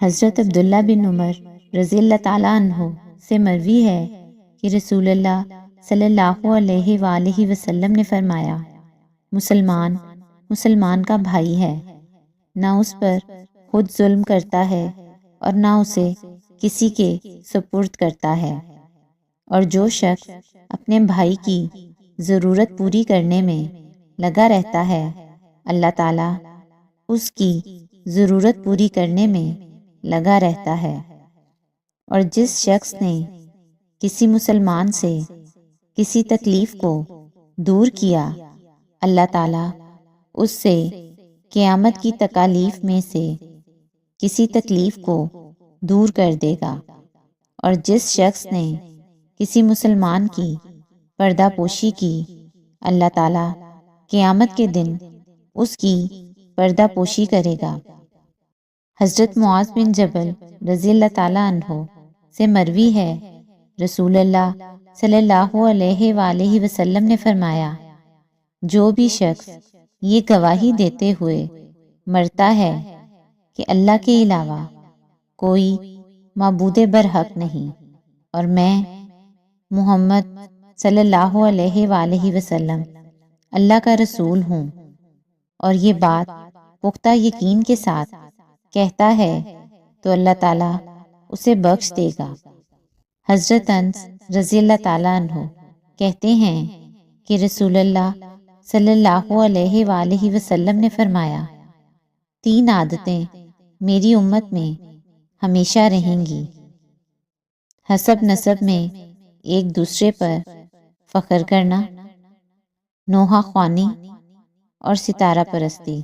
حضرت عبداللہ بن عمر رضی اللہ تعالیٰ عنہ سے مروی ہے کہ رسول اللہ صلی اللہ علیہ وآلہ وسلم نے فرمایا، مسلمان مسلمان کا بھائی ہے، نہ اس پر خود ظلم کرتا ہے اور نہ اسے کسی کے سپرد کرتا ہے، اور جو شخص اپنے بھائی کی ضرورت پوری کرنے میں لگا رہتا ہے، اللہ تعالیٰ اس کی ضرورت پوری کرنے میں لگا رہتا ہے۔ اور جس شخص نے کسی مسلمان سے کسی تکلیف کو دور کیا، اللہ تعالیٰ اس سے قیامت کی تکالیف میں سے کسی تکلیف کو دور کر دے گا۔ اور جس شخص نے کسی مسلمان کی پردہ پوشی کی، اللہ تعالیٰ قیامت کے دن اس کی پردہ پوشی کرے گا۔ حضرت معاذ بن جبل رضی اللہ تعالیٰ عنہ سے مروی ہے، رسول اللہ صلی اللہ علیہ وآلہ وسلم نے فرمایا، جو بھی شخص یہ گواہی دیتے ہوئے مرتا ہے کہ اللہ کے علاوہ کوئی معبود برحق نہیں اور میں محمد صلی اللہ علیہ وآلہ وسلم اللہ کا رسول ہوں، اور یہ بات پختہ یقین کے ساتھ کہتا ہے، تو اللہ تعالیٰ اسے بخش دے گا۔ حضرت انس رضی اللہ تعالیٰ عنہ کہتے ہیں کہ رسول اللہ صلی اللہ علیہ وآلہ وسلم نے فرمایا، 3 عادتیں میری امت میں ہمیشہ رہیں گی: حسب نسب میں ایک دوسرے پر فخر کرنا، نوحہ خوانی اور ستارہ پرستی۔